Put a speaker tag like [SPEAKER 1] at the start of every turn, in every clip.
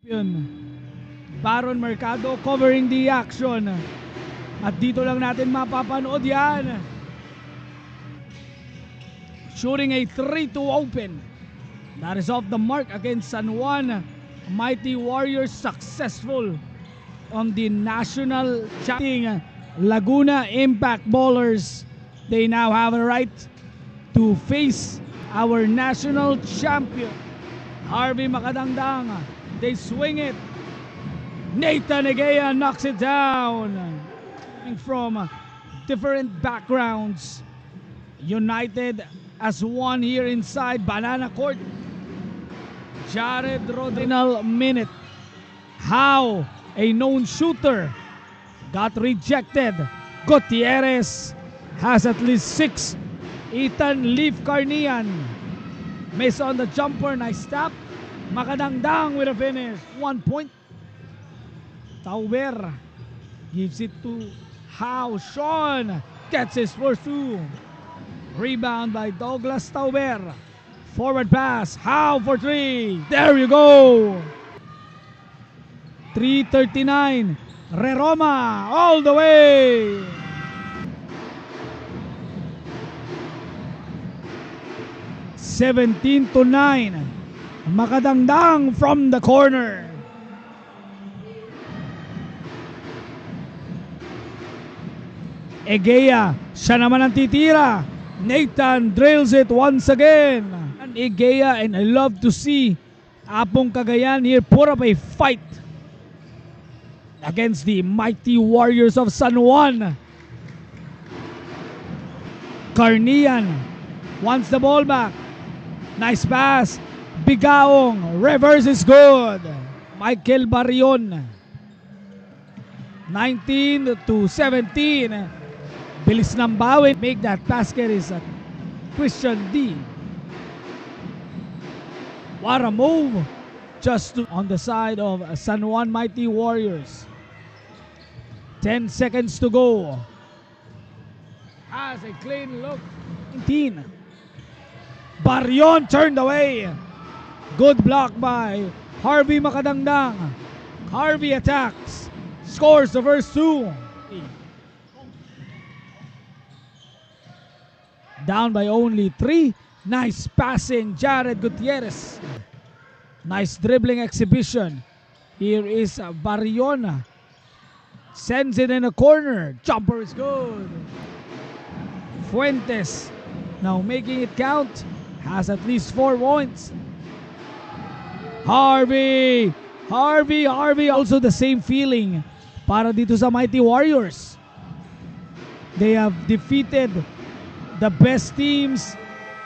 [SPEAKER 1] Yun. Baron Mercado covering the action. At dito lang natin mapapanood yan. Shooting a 3-2 open. That is off the mark against San Juan. Mighty Warriors successful on the national champion Laguna Impact Ballers. They now have a right to face our national champion. Harvey Makadangdang. They swing it. Nathan Egea knocks it down. From different backgrounds, united as one here inside Banana Court. Jared Rodinal minute. How a known shooter got rejected. Gutierrez has at least 6. Ethan Leaf Carnian miss on the jumper. Nice tap. Makadangdang with a finish. 1 point. Tauber gives it to How. Sean gets his first 2. Rebound by Douglas Tauber. Forward pass. How for 3. There you go. 3:39. Reroma all the way. (17-9). Makadangdang from the corner. Egea, siya naman ang titira. Nathan drills it once again. And Egea, and I love to see Apong Cagayan here put up a fight against the Mighty Warriors of San Juan. Carnian wants the ball back. Nice pass. Bigaong. Reverse is good. Michael Barrion. 19-17. Bilis ng bawin. Make that basket is Christian D. What a move. Just on the side of San Juan Mighty Warriors. 10 seconds to go. Has a clean look. 19. Barrion turned away. Good block by Harvey Makadangdang. Harvey attacks. Scores the first 2. Down by only 3. Nice passing, Jared Gutierrez. Nice dribbling exhibition. Here is Barriona. Sends it in a corner. Jumper is good. Fuentes now making it count. Has at least 4 points. Harvey. Also the same feeling para dito sa Mighty Warriors. They have defeated the best teams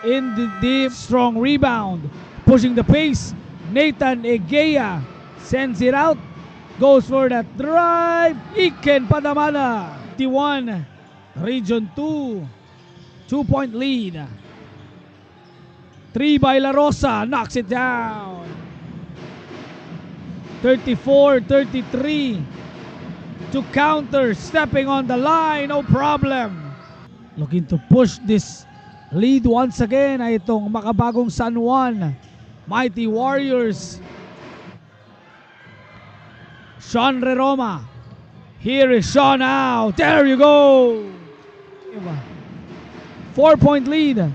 [SPEAKER 1] in the deep, strong rebound. Pushing the pace. Nathan Egea sends it out. Goes for that drive. Iken Padamana. 51. Region 2. 2-point lead. 3 by La Rosa. Knocks it down. 34-33. To counter. Stepping on the line. No problem. Looking to push this lead once again ay itong makabagong San Juan Mighty Warriors. Sean Reroma. Here is Sean now. There you go. 4-point lead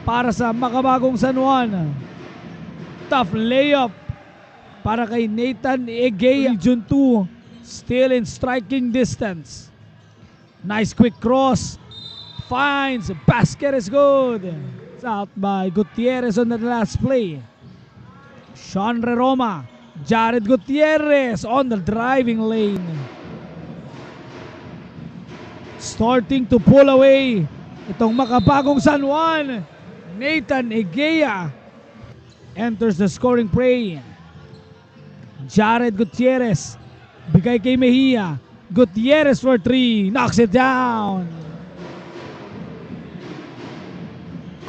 [SPEAKER 1] para sa makabagong San Juan. Tough layup para kay Nathan Egea. Region 2 still in striking distance. Nice quick cross. Finds, basket is good. It's out by Gutierrez on the last play. Sean Reroma. Jared Gutierrez on the driving lane. Starting to pull away itong makabagong San Juan. Nathan Egea enters the scoring fray. Jared Gutierrez. Bigay kay Mejia. Gutierrez for 3. Knocks it down.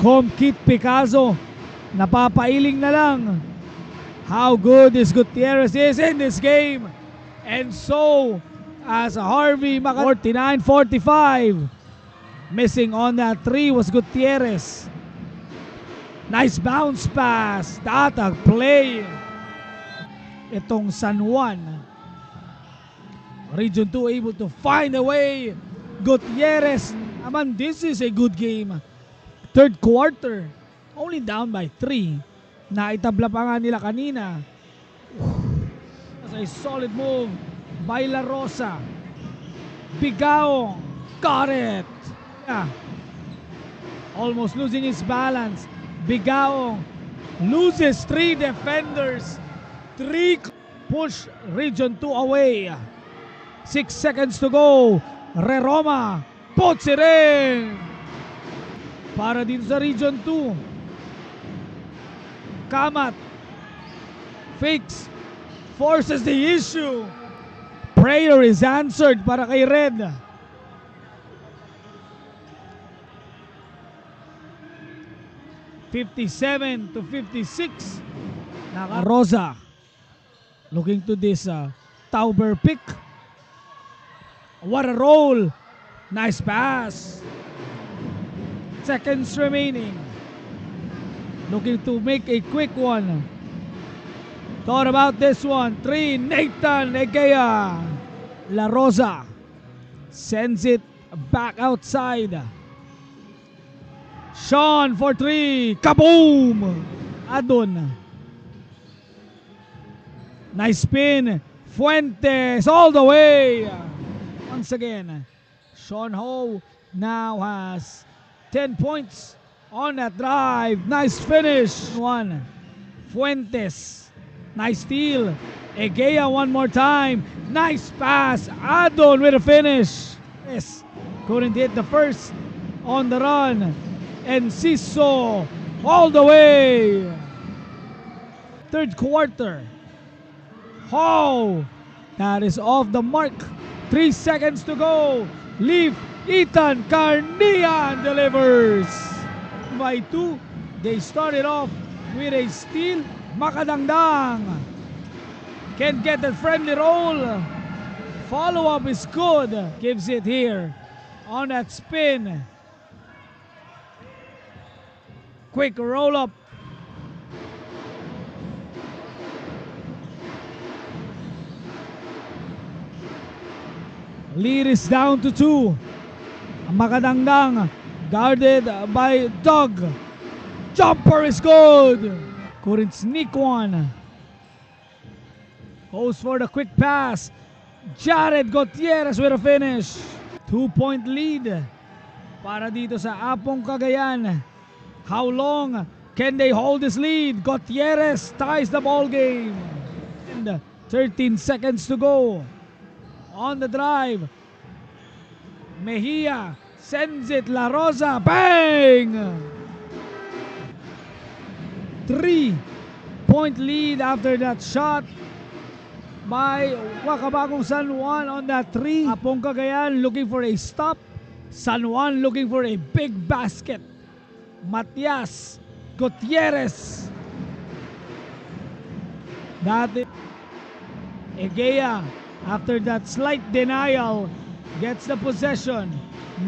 [SPEAKER 1] Comkit Picasso, napapailing na lang how good this Gutierrez is in this game. And so, as Harvey 49-45, missing on that 3 was Gutierrez. Nice bounce pass, that a play. itong San Juan. Region 2 able to find a way. Gutierrez naman, this is a good game. Third quarter, only down by 3. Naitabla pa nga nila kanina. That's a solid move by La Rosa. Bigaong, got it. Yeah. Almost losing his balance. Bigaong loses 3 defenders. 3 push Region 2 away. 6 seconds to go. Reroma puts it in. Para dito sa Region 2. Kamat fakes, forces the issue. Prayer is answered para kay Red. (57-56). Rosa looking to this Tauber pick. What a roll. Nice pass. Seconds remaining. Looking to make a quick one. Thought about this one. 3, Nathan Egea. La Rosa sends it back outside. Sean for 3. Kaboom! Adon. Nice spin. Fuentes all the way. Once again, Sean Ho now has 10 points on that drive. Nice finish. 1. Fuentes. Nice steal. Egea one more time. Nice pass. Adon with a finish. Yes. Couldn't hit the first on the run. Enciso all the way. Third quarter. Oh, that is off the mark. 3 seconds to go. Leaf. Ethan Carnian delivers. By 2, they started off with a steal. Makadangdang can't get that friendly roll. Follow-up is good. Gives it here on that spin. Quick roll-up. Lead is down to 2. Makadangdang guarded by Doug. Jumper is good. Couldn't sneak one. Goes for the quick pass. Jared Gutierrez with a finish. 2-point lead para dito sa Apong Cagayan. How long can they hold this lead? Gutierrez ties the ball game. And 13 seconds to go on the drive. Mejia sends it. La Rosa, bang! 3-point lead after that shot by Wakabagong San Juan on that 3. Apong Cagayan looking for a stop. San Juan looking for a big basket. Matias Gutierrez. Egea, after that slight denial, gets the possession.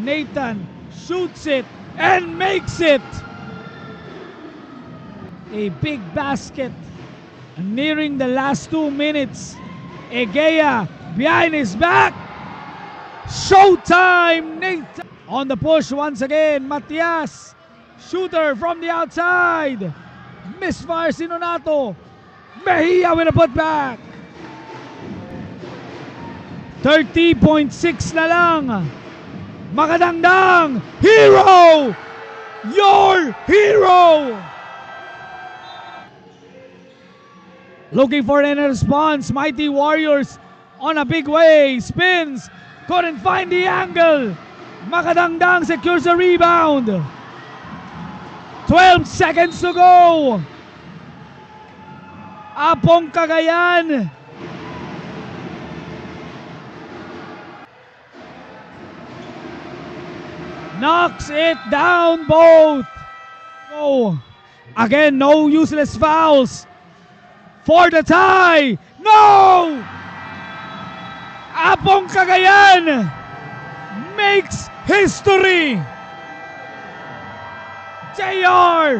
[SPEAKER 1] Nathan shoots it and makes it. A big basket nearing the last 2 minutes. Egea behind his back. Showtime. Nathan on the push once again. Matias, shooter from the outside. Misfire Sinonato. Mejia with a putback. 30.6 na lang. Makadangdang. Hero. Your hero. Looking for any response. Mighty Warriors on a big way. Spins. Couldn't find the angle. Makadangdang secures the rebound. 12 seconds to go. Apong Cagayan. Knocks it down both. Oh, again, no useless fouls. For the tie. No! Apong Cagayan makes history. JR